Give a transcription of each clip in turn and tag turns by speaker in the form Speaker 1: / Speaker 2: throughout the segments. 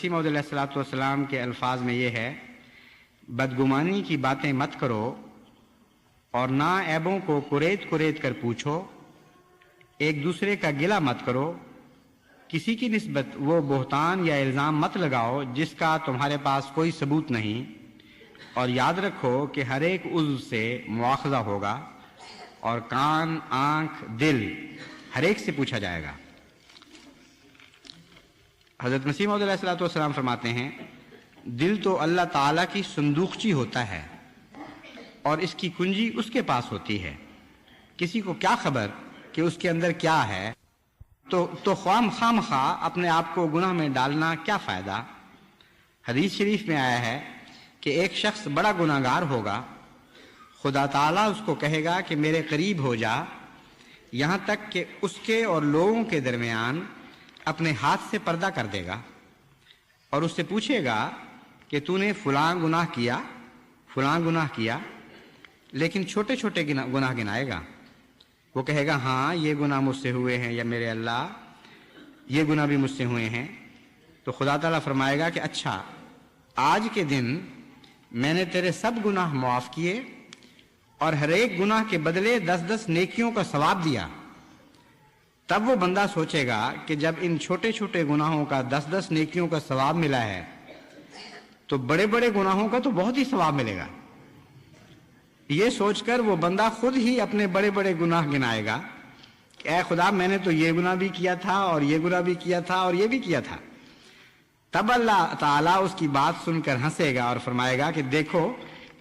Speaker 1: مسیح موعود علیہ السلام کے الفاظ میں یہ ہے، بدگمانی کی باتیں مت کرو اور ناعیبوں کو کریت کر پوچھو، ایک دوسرے کا گلہ مت کرو، کسی کی نسبت وہ بہتان یا الزام مت لگاؤ جس کا تمہارے پاس کوئی ثبوت نہیں، اور یاد رکھو کہ ہر ایک عضو سے مواخذہ ہوگا اور کان، آنکھ، دل ہر ایک سے پوچھا جائے گا۔ حضرت مسیح موعود علیہ السلام فرماتے ہیں، دل تو اللہ تعالیٰ کی صندوقچی ہوتا ہے اور اس کی کنجی اس کے پاس ہوتی ہے، کسی کو کیا خبر کہ اس کے اندر کیا ہے، تو خواہ اپنے آپ کو گناہ میں ڈالنا کیا فائدہ۔ حدیث شریف میں آیا ہے کہ ایک شخص بڑا گناہگار ہوگا، خدا تعالیٰ اس کو کہے گا کہ میرے قریب ہو جا، یہاں تک کہ اس کے اور لوگوں کے درمیان اپنے ہاتھ سے پردہ کر دے گا اور اس سے پوچھے گا کہ تو نے فلاں گناہ کیا، لیکن چھوٹے چھوٹے گناہ گنائے گا۔ وہ کہے گا ہاں یہ گناہ مجھ سے ہوئے ہیں، یا میرے اللہ یہ گناہ بھی مجھ سے ہوئے ہیں۔ تو خدا تعالیٰ فرمائے گا کہ اچھا، آج کے دن میں نے تیرے سب گناہ معاف کیے اور ہر ایک گناہ کے بدلے 10 نیکیوں کا ثواب دیا۔ تب وہ بندہ سوچے گا کہ جب ان چھوٹے چھوٹے گناہوں کا 10 نیکیوں کا ثواب ملا ہے تو بڑے بڑے گناہوں کا تو بہت ہی ثواب ملے گا۔ یہ سوچ کر وہ بندہ خود ہی اپنے بڑے بڑے گناہ گنائے گا کہ اے خدا، میں نے تو یہ گناہ بھی کیا تھا اور یہ گناہ بھی کیا تھا اور یہ بھی کیا تھا۔ تب اللہ تعالیٰ اس کی بات سن کر ہنسے گا اور فرمائے گا کہ دیکھو،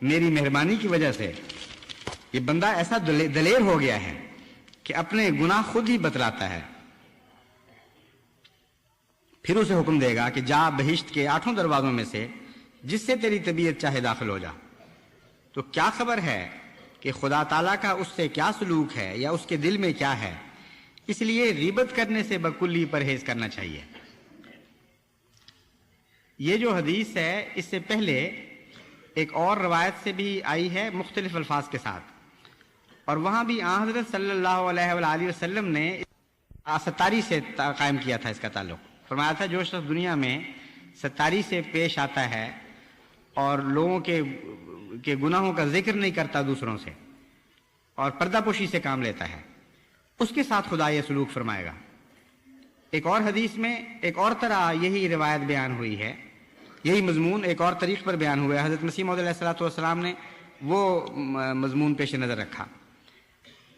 Speaker 1: میری مہربانی کی وجہ سے یہ بندہ ایسا دلیر ہو گیا ہے کہ اپنے گناہ خود ہی بتلاتا ہے۔ پھر اسے حکم دے گا کہ جا بہشت کے 8 دروازوں میں سے جس سے تیری طبیعت چاہے داخل ہو جا۔ تو کیا خبر ہے کہ خدا تعالیٰ کا اس سے کیا سلوک ہے یا اس کے دل میں کیا ہے۔ اس لیے غیبت کرنے سے بکلی پرہیز کرنا چاہیے۔ یہ جو حدیث ہے اس سے پہلے ایک اور روایت سے بھی آئی ہے مختلف الفاظ کے ساتھ، اور وہاں بھی آن حضرت صلی اللہ علیہ وآلہ وسلم نے ستاری سے قائم کیا تھا اس کا تعلق۔ فرمایا تھا جو شخص دنیا میں ستاری سے پیش آتا ہے اور لوگوں کے گناہوں کا ذکر نہیں کرتا دوسروں سے اور پردہ پوشی سے کام لیتا ہے، اس کے ساتھ خدا یہ سلوک فرمائے گا۔ ایک اور حدیث میں ایک اور طرح یہی روایت بیان ہوئی ہے، یہی مضمون ایک اور طریق پر بیان ہوا ہے۔ حضرت مسیح موعود علیہ السلام نے وہ مضمون پیش نظر رکھا،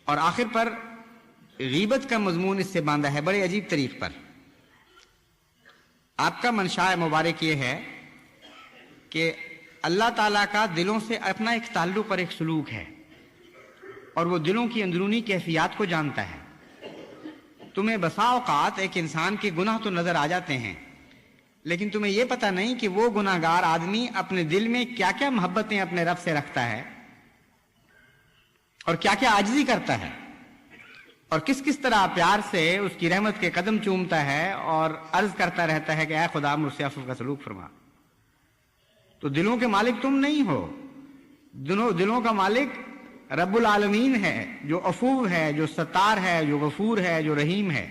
Speaker 1: اور آخر پر غیبت کا مضمون اس سے باندھا ہے بڑے عجیب طریق پر۔ آپ کا منشاء مبارک یہ ہے کہ اللہ تعالیٰ کا دلوں سے اپنا ایک تعلق اور ایک سلوک ہے، اور وہ دلوں کی اندرونی کیفیات کو جانتا ہے۔ تمہیں بسا اوقات ایک انسان کے گناہ تو نظر آ جاتے ہیں، لیکن تمہیں یہ پتہ نہیں کہ وہ گناہگار آدمی اپنے دل میں کیا کیا محبتیں اپنے رب سے رکھتا ہے اور کیا کیا عاجزی کرتا ہے، اور کس کس طرح پیار سے اس کی رحمت کے قدم چومتا ہے اور عرض کرتا رہتا ہے کہ اے خدا مجھ سے عفو کا سلوک فرما۔ تو دلوں کے مالک تم نہیں ہو، دلوں کا مالک رب العالمین ہے، جو عفو ہے، جو ستار ہے، جو غفور ہے، جو رحیم ہے۔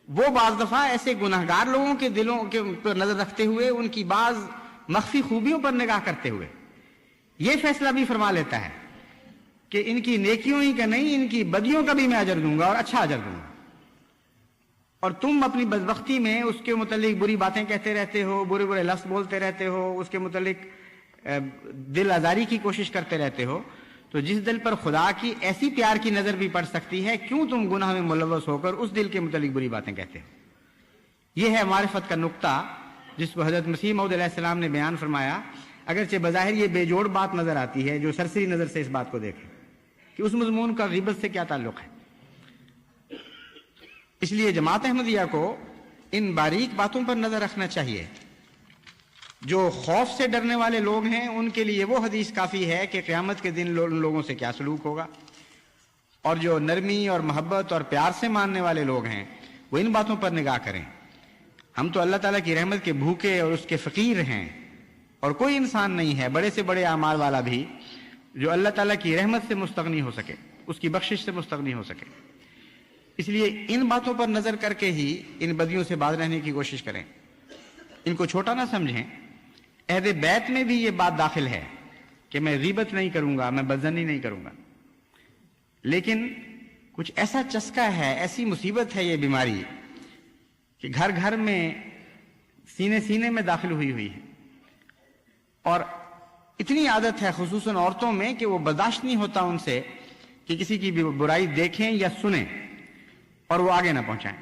Speaker 1: وہ بعض دفعہ ایسے گناہگار لوگوں کے دلوں کے پر نظر رکھتے ہوئے ان کی بعض مخفی خوبیوں پر نگاہ کرتے ہوئے یہ فیصلہ بھی فرما لیتا ہے کہ ان کی نیکیوں ہی کا نہیں، ان کی بدیوں کا بھی میں اجر دوں گا اور اچھا اجر دوں گا، اور تم اپنی بدبختی میں اس کے متعلق بری باتیں کہتے رہتے ہو، برے برے لفظ بولتے رہتے ہو، اس کے متعلق دل آزاری کی کوشش کرتے رہتے ہو۔ تو جس دل پر خدا کی ایسی پیار کی نظر بھی پڑ سکتی ہے، کیوں تم گناہ میں ملوث ہو کر اس دل کے متعلق بری باتیں کہتے ہو۔ یہ ہے معرفت کا نقطہ جس کو حضرت مسیح موعود علیہ السلام نے بیان فرمایا، اگرچہ بظاہر یہ بے جوڑ بات نظر آتی ہے جو سرسری نظر سے اس بات کو دیکھے کہ اس مضمون کا غیبت سے کیا تعلق ہے۔ اس لیے جماعت احمدیہ کو ان باریک باتوں پر نظر رکھنا چاہیے۔ جو خوف سے ڈرنے والے لوگ ہیں ان کے لیے وہ حدیث کافی ہے کہ قیامت کے دن ان لوگوں سے کیا سلوک ہوگا، اور جو نرمی اور محبت اور پیار سے ماننے والے لوگ ہیں وہ ان باتوں پر نگاہ کریں۔ ہم تو اللہ تعالیٰ کی رحمت کے بھوکے اور اس کے فقیر ہیں، اور کوئی انسان نہیں ہے بڑے سے بڑے اعمال والا بھی جو اللہ تعالیٰ کی رحمت سے مستغنی ہو سکے، اس کی بخشش سے مستغنی ہو سکے۔ اس لیے ان باتوں پر نظر کر کے ہی ان بدیوں سے باز رہنے کی کوشش کریں۔ ان کو چھوٹا نہ سمجھیں. عہد بیت میں بھی یہ بات داخل ہے کہ میں غیبت نہیں کروں گا، میں بدظنی نہیں کروں گا. لیکن کچھ ایسا چسکا ہے، ایسی مصیبت ہے یہ بیماری کہ گھر گھر میں سینے سینے میں داخل ہوئی ہے، اور اتنی عادت ہے خصوصاً عورتوں میں کہ وہ برداشت نہیں ہوتا ان سے کہ کسی کی برائی دیکھیں یا سنیں اور وہ آگے نہ پہنچائیں.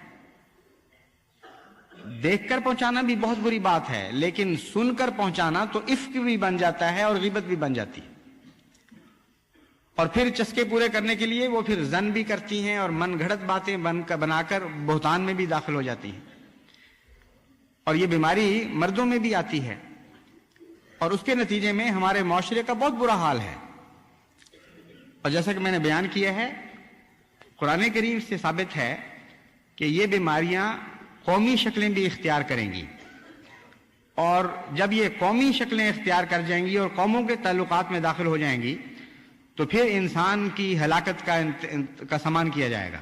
Speaker 1: دیکھ کر پہنچانا بھی بہت بری بات ہے، لیکن سن کر پہنچانا تو افک بھی بن جاتا ہے اور غیبت بھی بن جاتی ہے. اور پھر چسکے پورے کرنے کے لیے وہ پھر زن بھی کرتی ہیں اور من گھڑت باتیں بنا کر بہتان میں بھی داخل ہو جاتی ہیں. اور یہ بیماری مردوں میں بھی آتی ہے، اور اس کے نتیجے میں ہمارے معاشرے کا بہت برا حال ہے. اور جیسا کہ میں نے بیان کیا ہے، قرآن کریم سے ثابت ہے کہ یہ بیماریاں قومی شکلیں بھی اختیار کریں گی، اور جب یہ قومی شکلیں اختیار کر جائیں گی اور قوموں کے تعلقات میں داخل ہو جائیں گی تو پھر انسان کی ہلاکت کا سامان کیا جائے گا.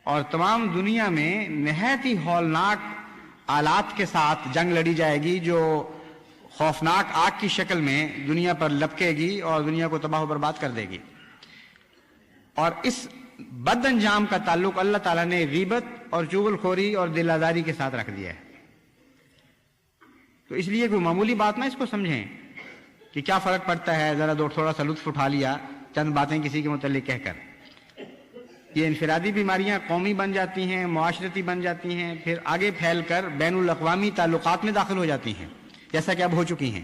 Speaker 1: اور تمام دنیا میں نہایت ہی ہولناک آلات کے ساتھ جنگ لڑی جائے گی جو خوفناک آگ کی شکل میں دنیا پر لپکے گی اور دنیا کو تباہ و برباد کر دے گی. اور اس بد انجام کا تعلق اللہ تعالیٰ نے غیبت اور چغل خوری اور دل آزاری کے ساتھ رکھ دیا ہے. تو اس لیے کوئی معمولی بات نہ اس کو سمجھیں کہ کیا فرق پڑتا ہے، ذرا تھوڑا سا لطف اٹھا لیا چند باتیں کسی کے متعلق کہہ کر. یہ انفرادی بیماریاں قومی بن جاتی ہیں، معاشرتی بن جاتی ہیں، پھر آگے پھیل کر بین الاقوامی تعلقات میں داخل ہو جاتی ہیں، جیسا کہ اب ہو چکی ہیں.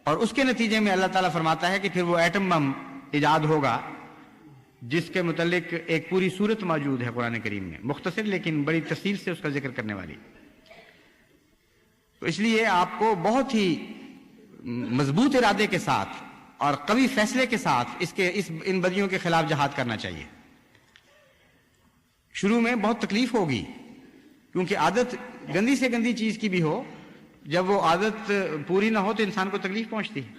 Speaker 1: اور اس کے نتیجے میں اللہ تعالیٰ فرماتا ہے کہ پھر وہ ایٹم بم ایجاد ہوگا، جس کے متعلق ایک پوری صورت موجود ہے قرآن کریم میں، مختصر لیکن بڑی تفصیل سے اس کا ذکر کرنے والی. تو اس لیے آپ کو بہت ہی مضبوط ارادے کے ساتھ اور قوی فیصلے کے ساتھ ان بدیوں کے خلاف جہاد کرنا چاہیے. شروع میں بہت تکلیف ہوگی، کیونکہ عادت گندی سے گندی چیز کی بھی ہو، جب وہ عادت پوری نہ ہو تو انسان کو تکلیف پہنچتی ہے.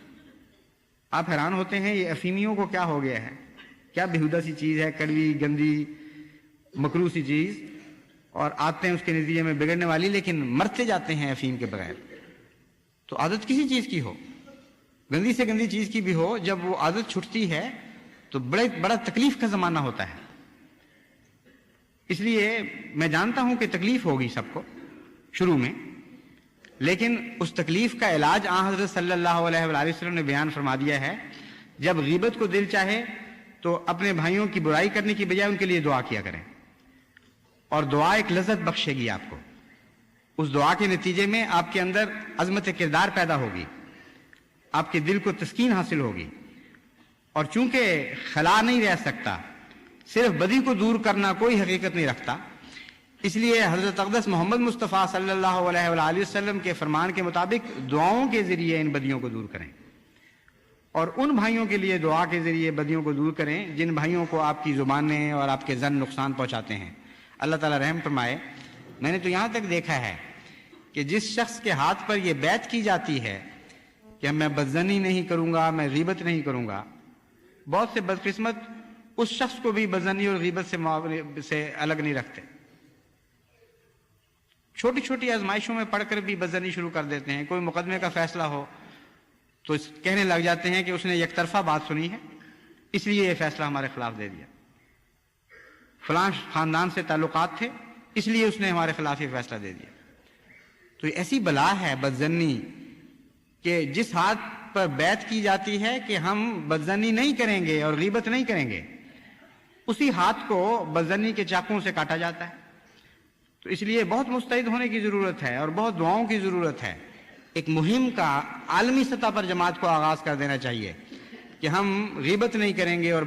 Speaker 1: آپ حیران ہوتے ہیں یہ افیمیوں کو کیا ہو گیا ہے، کیا بےہودہ سی چیز ہے، کڑوی گندی مکروہ سی چیز، اور آتے ہیں اس کے نتیجے میں بگڑنے والی، لیکن مرتے جاتے ہیں افیم کے بغیر. تو عادت کسی چیز کی ہو، گندی سے گندی چیز کی بھی ہو، جب وہ عادت چھٹتی ہے تو بڑا تکلیف کا زمانہ ہوتا ہے. اس لیے میں جانتا ہوں کہ تکلیف ہوگی سب کو شروع میں، لیکن اس تکلیف کا علاج آن حضرت صلی اللہ علیہ وآلہ وسلم نے بیان فرما دیا ہے. جب غیبت کو دل چاہے تو اپنے بھائیوں کی برائی کرنے کی بجائے ان کے لیے دعا کیا کریں، اور دعا ایک لذت بخشے گی آپ کو. اس دعا کے نتیجے میں آپ کے اندر عظمت کردار پیدا ہوگی، آپ کے دل کو تسکین حاصل ہوگی. اور چونکہ خلا نہیں رہ سکتا، صرف بدی کو دور کرنا کوئی حقیقت نہیں رکھتا، اس لیے حضرت اقدس محمد مصطفیٰ صلی اللہ علیہ وآلہ وسلم کے فرمان کے مطابق دعاؤں کے ذریعے ان بدیوں کو دور کریں، اور ان بھائیوں کے لیے دعا کے ذریعے بدیوں کو دور کریں جن بھائیوں کو آپ کی زبانیں اور آپ کے زن نقصان پہنچاتے ہیں. اللہ تعالیٰ رحم فرمائے. میں نے تو یہاں تک دیکھا ہے کہ جس شخص کے ہاتھ پر یہ بیعت کی جاتی ہے کہ میں بدظنی نہیں کروں گا، میں غیبت نہیں کروں گا، بہت سے بدقسمت اس شخص کو بھی بدظنی اور غیبت سے الگ نہیں رکھتے. چھوٹی چھوٹی آزمائشوں میں پڑھ کر بھی بدظنی شروع کر دیتے ہیں. کوئی مقدمے کا فیصلہ ہو تو کہنے لگ جاتے ہیں کہ اس نے یک طرفہ بات سنی ہے، اس لیے یہ فیصلہ ہمارے خلاف دے دیا. فلاں خاندان سے تعلقات تھے، اس لیے اس نے ہمارے خلاف یہ فیصلہ دے دیا. تو یہ ایسی بلا ہے بدظنی کہ جس ہاتھ پر بیعت کی جاتی ہے کہ ہم بدظنی نہیں کریں گے اور غیبت نہیں کریں گے، اسی ہاتھ کو بدظنی کے چاقوں سے کاٹا جاتا ہے. تو اس لیے بہت مستعد ہونے کی ضرورت ہے اور بہت دعاؤں کی ضرورت ہے. ایک مہم کا عالمی سطح پر جماعت کو آغاز کر دینا چاہیے کہ ہم غیبت نہیں کریں گے اور